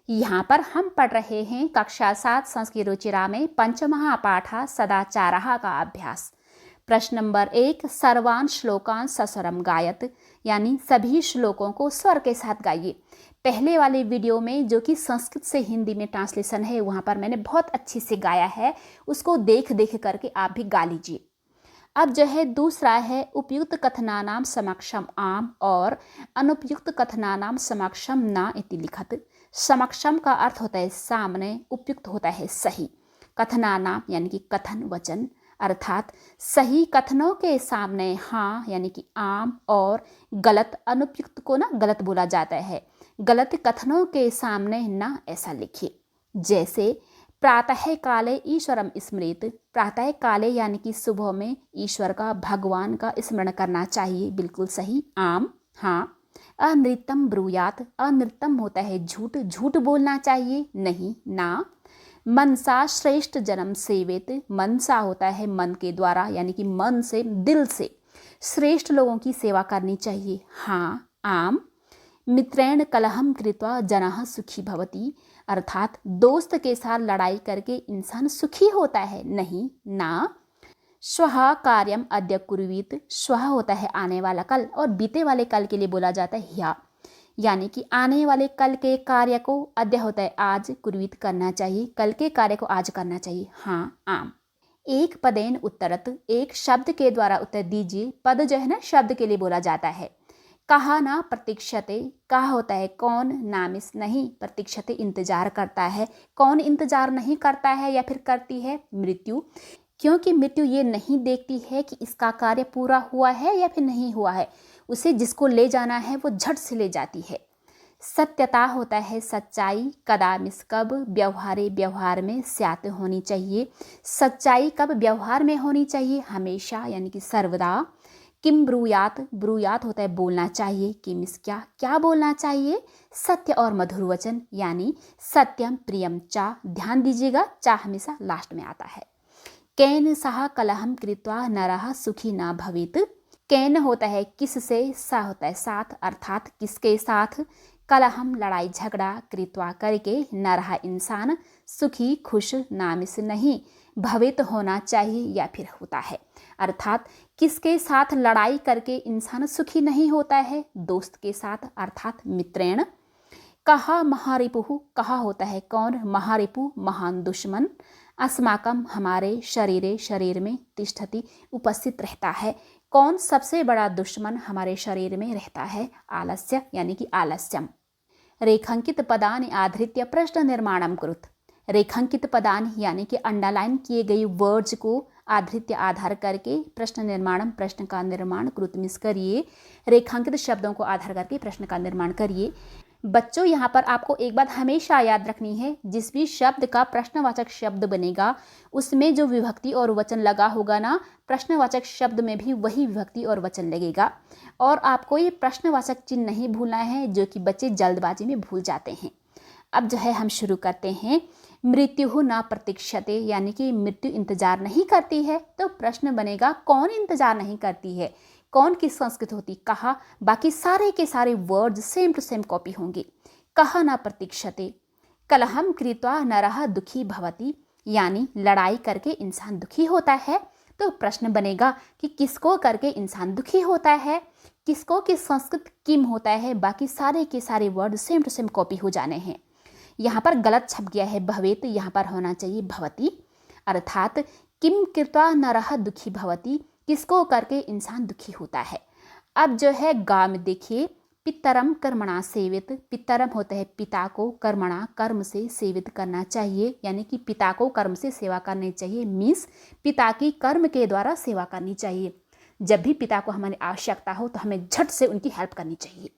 यहाँ पर हम पढ़ रहे हैं कक्षा 7 संस्कृत रुचिरा में पंचमहापाठ सदाचारः का अभ्यास। प्रश्न नंबर 1, सर्वान् श्लोकान् सस्वरम गायत, यानी सभी श्लोकों को स्वर के साथ गाइए। पहले वाले वीडियो में जो कि संस्कृत से हिंदी में ट्रांसलेशन है, वहाँ पर मैंने बहुत अच्छी से गाया है, उसको देख देख करके आप भी गा लीजिए। अब जो है दूसरा है उपयुक्त कथनानाम समक्षम आम और अनुपयुक्त कथनानाम समक्षम ना इति लिखत। समक्षम का अर्थ होता है सामने, उपयुक्त होता है सही। कथनानाम यानी कि कथन वचन, अर्थात सही कथनों के सामने हाँ यानी कि आम, और गलत अनुपयुक्त को ना गलत बोला जाता है। गलत कथनों के सामने ना ऐसा लिखिए। जैसे प्रातः काले ईश्वरम स्मृत, प्रातः काले यानी कि सुबह में ईश्वर का, भगवान का स्मरण करना चाहिए, बिल्कुल सही आम हाँ। अनृतम ब्रूयात, अनृतम होता है झूठ, झूठ बोलना चाहिए नहीं ना। मनसा श्रेष्ठ जन्म सेवित, मनसा होता है मन के द्वारा यानी कि मन से, दिल से श्रेष्ठ लोगों की सेवा करनी चाहिए हाँ आम। मित्रेण कलहम कृत्वा जनः सुखी भवति, अर्थात दोस्त के साथ लड़ाई करके इंसान सुखी होता है नहीं ना। श्वः कार्यम अद्य कुर्वीत, श्वः होता है आने वाला कल, और बीते वाले कल के लिए बोला जाता है ह्यः, यानी कि आने वाले कल के कार्य को, अद्य होता है आज, कुर्वीत करना चाहिए, कल के कार्य को आज करना चाहिए हाँ आम। एक पदेन उत्तरत, एक शब्द के द्वारा उत्तर दीजिए। पद जो है ना शब्द के लिए बोला जाता है। कहा ना प्रतीक्षते, कहा होता है कौन, नामिस नहीं, प्रतीक्षते इंतजार करता है। कौन इंतजार नहीं करता है या फिर करती है? मृत्यु, क्योंकि मृत्यु ये नहीं देखती है कि इसका कार्य पूरा हुआ है या फिर नहीं हुआ है, उसे जिसको ले जाना है वो झट से ले जाती है। सत्यता होता है सच्चाई, कदा मिस कब, व्यवहारे व्यवहार में, स्यात होनी चाहिए। सच्चाई कब व्यवहार में होनी चाहिए? हमेशा यानी कि सर्वदा। किम ब्रूयात, ब्रूयात होता है बोलना चाहिए, किमिस क्या, क्या बोलना चाहिए? सत्य और मधुर वचन यानी सत्यम प्रियम चा, ध्यान दीजिएगा चा हमेशा लास्ट में आता है। कैन सह कलहम कृत्वा नरः सुखी ना भवेत, कैन होता है किससे, सा होता है साथ, अर्थात किसके साथ, कलहम लड़ाई झगड़ा, कृत्वा करके, नरः इंसान, सुखी खुश, नामिस नहीं, भवेत होना चाहिए या फिर होता है, अर्थात किसके साथ लड़ाई करके इंसान सुखी नहीं होता है? दोस्त के साथ, अर्थात मित्रेण। कहा महारिपुः, कहा होता है कौन, महारिपु महान दुश्मन। अस्माकम हमारे, शरीरे शरीर में, तिष्ठति उपस्थित रहता है। कौन सबसे बड़ा दुश्मन हमारे शरीर में रहता है? आलस्य यानी कि आलस्यम। रेखांकित पदानि आधृत्य प्रश्न निर्माणम कुरुत, रेखांकित पदानि यानी कि अंडरलाइन किए गए वर्ड्स को आधृत्य आधार करके प्रश्न निर्माणम, प्रश्न का निर्माण, कुरुत मिस करिए, रेखांकित शब्दों को आधार करके प्रश्न का निर्माण करिए। बच्चों यहाँ पर आपको एक बात हमेशा याद रखनी है, जिस भी शब्द का प्रश्नवाचक शब्द बनेगा उसमें जो विभक्ति और वचन लगा होगा ना, प्रश्नवाचक शब्द में भी वही विभक्ति और वचन लगेगा। और आपको ये प्रश्नवाचक चिन्ह नहीं भूलना है, जो कि बच्चे जल्दबाजी में भूल जाते हैं। अब जो है हम शुरू करते हैं। मृत्यु ना प्रतीक्षते, यानी कि मृत्यु इंतजार नहीं करती है, तो प्रश्न बनेगा कौन इंतजार नहीं करती है? कौन की संस्कृत होती? कहा। बाकी सारे के सारे words same to same copy होंगे। कहा ना प्रतीक्षते। कलहम कृत्वा नरः दुखी भवति, यानी लड़ाई करके इंसान दुखी होता है, तो प्रश्न बनेगा कि किसको करके इंसान दुखी होता है? किसको की संस्कृत किम होता है? बाकी सारे के सारे word same to same copy हो जाने हैं। यहाँ पर गलत छप गया है भवेत, यहाँ पर होना चाहिए भवति, अर्थात किम कृत्वा नरः दुखी भवति, किसको करके इंसान दुखी होता है। अब जो है गा में देखिए, पितरम कर्मणा सेवित, पितरम होता है पिता को, कर्मणा कर्म से, सेवित करना चाहिए, यानी कि पिता को कर्म से सेवा करनी चाहिए, मीन्स पिता की कर्म के द्वारा सेवा करनी चाहिए। जब भी पिता को हमारी आवश्यकता हो तो हमें झट से उनकी हेल्प करनी चाहिए।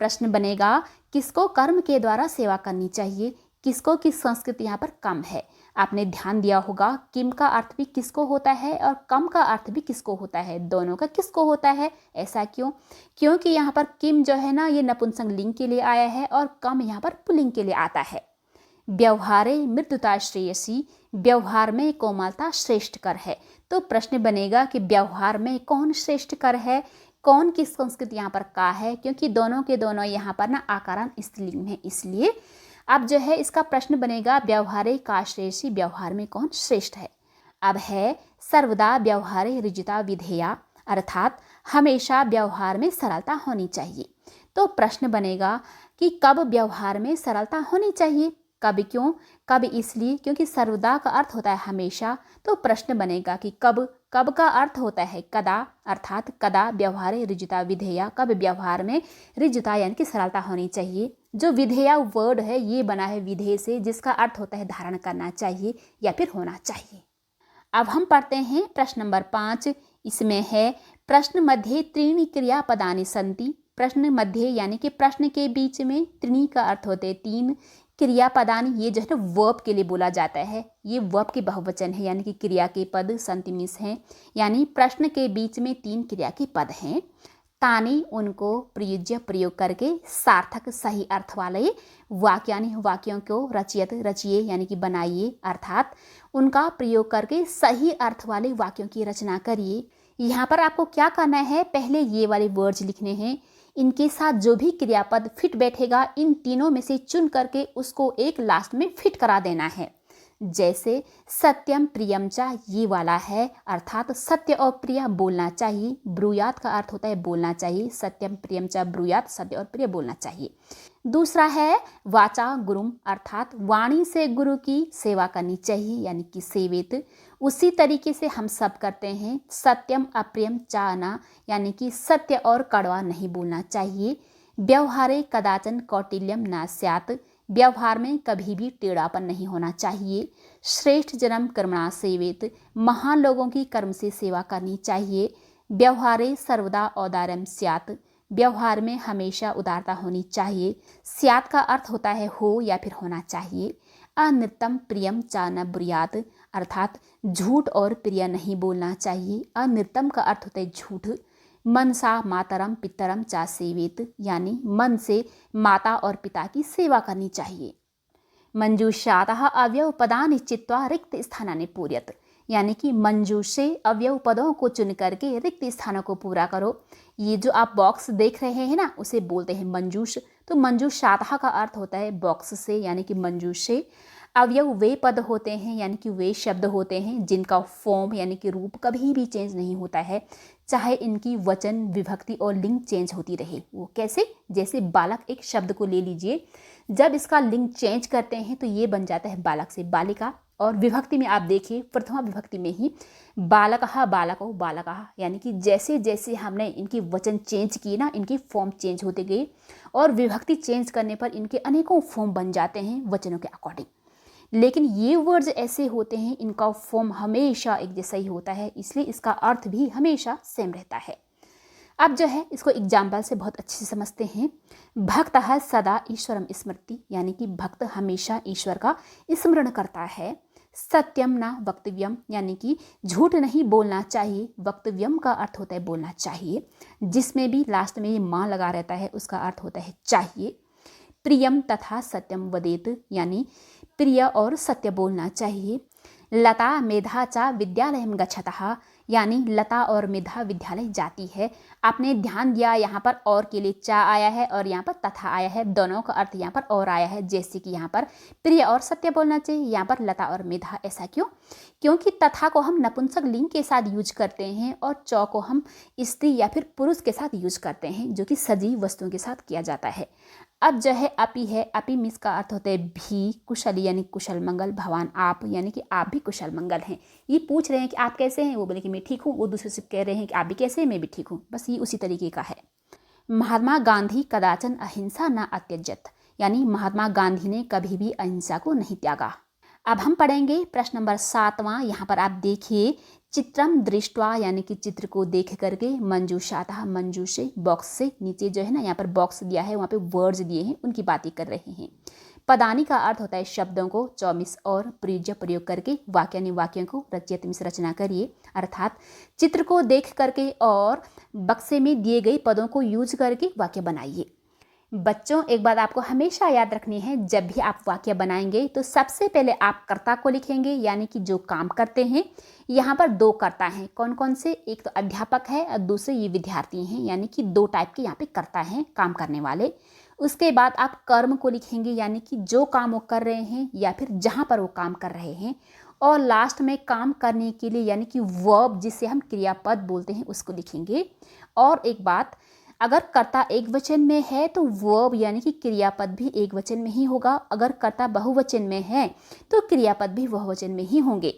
प्रश्न बनेगा किसको कर्म के द्वारा सेवा करनी चाहिए? किसको की संस्कृति यहाँ पर कम है। आपने ध्यान दिया होगा किम का अर्थ भी किसको होता है और कम का अर्थ भी किसको होता है, दोनों का किसको होता है। ऐसा क्यों? क्योंकि यहाँ पर किम जो है ना, ये नपुंसक लिंग के लिए आया है और कम यहाँ पर पुल्लिंग के लिए आता है। व्यवहारे मृदुता श्रेयसी, व्यवहार में कोमलता श्रेष्ठ कर है। तो प्रश्न बनेगा कि व्यवहार में कौन श्रेष्ठ कर है, कौन की संस्कृति यहाँ पर का है, क्योंकि दोनों के दोनों यहाँ पर ना आकारांत स्त्रीलिंग है, इसलिए अब जो है इसका प्रश्न बनेगा व्यवहारे का श्रेष्ठी, व्यवहार में कौन श्रेष्ठ है। अब है सर्वदा व्यवहारे ऋजुता विधेया, अर्थात हमेशा व्यवहार में सरलता होनी चाहिए। तो प्रश्न बनेगा कि कब व्यवहार में सरलता होनी चाहिए, कब क्यों, कब इसलिए क्योंकि सर्वदा का अर्थ होता है हमेशा। तो प्रश्न बनेगा कि कब, कब का अर्थ होता है कदा, अर्थात कदा व्यवहारे ऋजुता विधेया, कब व्यवहार में ऋजुता यानी कि सरलता होनी चाहिए। जो विधेया वर्ड है ये बना है विधेय से, जिसका अर्थ होता है धारण करना चाहिए या फिर होना चाहिए। अब हम पढ़ते हैं प्रश्न नंबर 5। इसमें है प्रश्न मध्ये त्रीणि क्रियापदानि सन्ति। प्रश्न मध्य यानी कि प्रश्न के बीच में, त्रीणि का अर्थ होते हैं 3, क्रियापदानि ये जो है ना वर्ब के लिए बोला जाता है, ये वर्ब के बहुवचन है यानी कि क्रिया के पद संतिमिस हैं, यानी प्रश्न के बीच में 3 क्रिया के पद हैं। तानी उनको प्रयुज्य प्रयोग करके सार्थक सही अर्थ वाले वाक्य यानी वाक्यों को रचियत रचिए यानी कि बनाइए, अर्थात उनका प्रयोग करके सही अर्थ वाले वाक्यों की रचना करिए। यहाँ पर आपको क्या करना है, पहले ये वाले वर्ड्स लिखने हैं, इनके साथ जो भी क्रियापद फिट बैठेगा इन तीनों में से चुन करके उसको एक लास्ट में फिट करा देना है। जैसे सत्यम प्रियम चा ये वाला है, अर्थात सत्य और प्रिय बोलना चाहिए। ब्रूयात का अर्थ होता है बोलना चाहिए, सत्यम प्रियम चा ब्रूयात, सत्य और प्रिय बोलना चाहिए। दूसरा है वाचा गुरुम, अर्थात वाणी से गुरु की सेवा करनी चाहिए यानी कि सेवित। उसी तरीके से हम सब करते हैं, सत्यम अप्रियम चा ना यानी कि सत्य और कड़वा नहीं बोलना चाहिए। व्यवहारे कदाचन कौटिल्यम ना स्यात्, व्यवहार में कभी भी टेढ़ापन नहीं होना चाहिए। श्रेष्ठ जन्म कर्मणा सेवित, महान लोगों की कर्म से सेवा करनी चाहिए। व्यवहारे सर्वदा औदार्यम स्यात्, व्यवहार में हमेशा उदारता होनी चाहिए। स्यात् का अर्थ होता है हो या फिर होना चाहिए। अनृतम प्रियम चा न ब्रूयात्, अर्थात झूठ और प्रिय नहीं बोलना चाहिए। अनृतम का अर्थ होता है झूठ। मनसा मातरम पितरम चा सेवित, यानी मन से माता और पिता की सेवा करनी चाहिए। मंजूषातः अवयव पदानि चित्वा रिक्त स्थानानि पूरयत, यानी कि मंजूष से अवयव पदों को चुन करके रिक्त स्थानों को पूरा करो। ये जो आप बॉक्स देख रहे हैं ना उसे बोलते हैं मंजूष। तो मंजूषातः का अर्थ होता है बॉक्स से यानी कि मंजूष से। अवयव वे पद होते हैं यानी कि वे शब्द होते हैं जिनका फॉर्म यानी कि रूप कभी भी चेंज नहीं होता है, चाहे इनकी वचन विभक्ति और लिंग चेंज होती रहे। वो कैसे, जैसे बालक एक शब्द को ले लीजिए, जब इसका लिंग चेंज करते हैं तो ये बन जाता है बालक से बालिका। और विभक्ति में आप देखिए प्रथमा विभक्ति में ही बालकः बालको बालकः, यानी कि जैसे जैसे हमने इनकी वचन चेंज किए ना इनकी फॉर्म चेंज होते गए, और विभक्ति चेंज करने पर इनके अनेकों फॉर्म बन जाते हैं वचनों के अकॉर्डिंग। लेकिन ये वर्ड्स ऐसे होते हैं इनका फॉर्म हमेशा एक जैसा ही होता है, इसलिए इसका अर्थ भी हमेशा सेम रहता है। अब जो है इसको एग्जाम्पल से बहुत अच्छे से समझते हैं। भक्तः सदा ईश्वरम स्मृति, यानी कि भक्त हमेशा ईश्वर का स्मरण करता है। सत्यम ना वक्तव्यम, यानी कि झूठ नहीं बोलना चाहिए। वक्तव्यम का अर्थ होता है बोलना चाहिए, जिसमें भी लास्ट में ये माँ लगा रहता है उसका अर्थ होता है चाहिए। प्रियम तथा सत्यम वदेत, यानी प्रिय और सत्य बोलना चाहिए। लता मेधा चा विद्यालयम गच्छतः, यानी लता और मेधा विद्यालय जाती है। आपने ध्यान दिया यहाँ पर और के लिए चा आया है और यहाँ पर तथा आया है, दोनों का अर्थ यहाँ पर और आया है। जैसे कि यहाँ पर प्रिय और सत्य बोलना चाहिए, यहाँ पर लता और मेधा। ऐसा क्यों? क्योंकि तथा को हम नपुंसक लिंग के साथ यूज करते हैं और चौ को हम स्त्री या फिर पुरुष के साथ यूज करते हैं, जो कि सजीव वस्तुओं के साथ किया जाता है। अब जो है अपि है, अपि मिस का अर्थ होता है भी। कुशली यानी कुशल मंगल, भवान आप, यानी कि आप भी कुशल मंगल हैं। ये पूछ रहे हैं कि आप कैसे हैं, वो बोले कि मैं ठीक हूँ। वो दूसरे से कह रहे हैं कि आप भी कैसे हैं, मैं भी ठीक हूँ। बस ये उसी तरीके का है। महात्मा गांधी कदाचन अहिंसा न अत्यजत, यानी महात्मा गांधी ने कभी भी अहिंसा को नहीं त्यागा। अब हम पढ़ेंगे प्रश्न नंबर 7वां। यहाँ पर आप देखिए, चित्रम दृष्टवा, यानी कि चित्र को देख करके, मंजूषातः मंजूष से बॉक्स से नीचे जो है ना यहाँ पर बॉक्स दिया है वहाँ पे वर्ड्स दिए हैं उनकी बातें कर रहे हैं। पदानी का अर्थ होता है शब्दों को, चौमिस और प्रयुज्य प्रयोग करके वाक्यानि वाक्यों को रचियत मिस रचना करिए, अर्थात चित्र को देख करके और बक्से में दिए गए पदों को यूज करके वाक्य बनाइए। बच्चों एक बात आपको हमेशा याद रखनी है, जब भी आप वाक्य बनाएंगे तो सबसे पहले आप कर्ता को लिखेंगे, यानी कि जो काम करते हैं। यहाँ पर 2 कर्ता हैं, कौन कौन से? एक तो अध्यापक है और दूसरे ये विद्यार्थी हैं, यानी कि 2 टाइप के यहाँ पे कर्ता हैं काम करने वाले। उसके बाद आप कर्म को लिखेंगे, यानी कि जो काम वो कर रहे हैं या फिर जहाँ पर वो काम कर रहे हैं। और लास्ट में काम करने के लिए यानी कि वर्ब, जिसे हम क्रियापद बोलते हैं, उसको लिखेंगे। और एक बात, अगर कर्ता एक वचन में है तो वर्ब यानी कि क्रियापद भी एक वचन में ही होगा। अगर कर्ता बहुवचन में है तो क्रियापद भी बहुवचन में ही होंगे।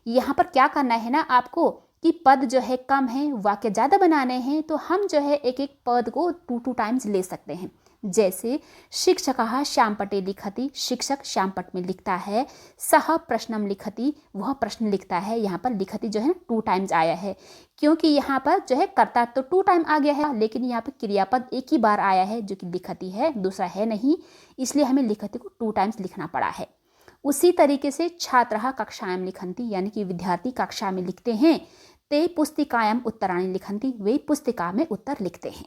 यहाँ पर क्या करना है ना आपको कि पद जो है कम है, वाक्य ज़्यादा बनाने हैं, तो हम जो है एक एक पद को 2 टाइम्स ले सकते हैं। जैसे शिक्षकः श्याम पटे लिखति, शिक्षक श्याम पट में लिखता है। सह प्रश्नम लिखति, वह प्रश्न लिखता है। यहाँ पर लिखति जो है 2 टाइम्स आया है, क्योंकि यहाँ पर जो है कर्ता तो 2 टाइम आ गया है, लेकिन यहाँ पर क्रियापद एक ही बार आया है जो कि लिखति है, दूसरा है नहीं, इसलिए हमें लिखति को 2 टाइम्स लिखना पड़ा है। उसी तरीके से छात्रः कक्षायां लिखन्ति, यानी कि विद्यार्थी कक्षा में लिखते हैं। ते पुस्तिकायां उत्तराणि लिखन्ति, वे पुस्तिका में उत्तर लिखते हैं।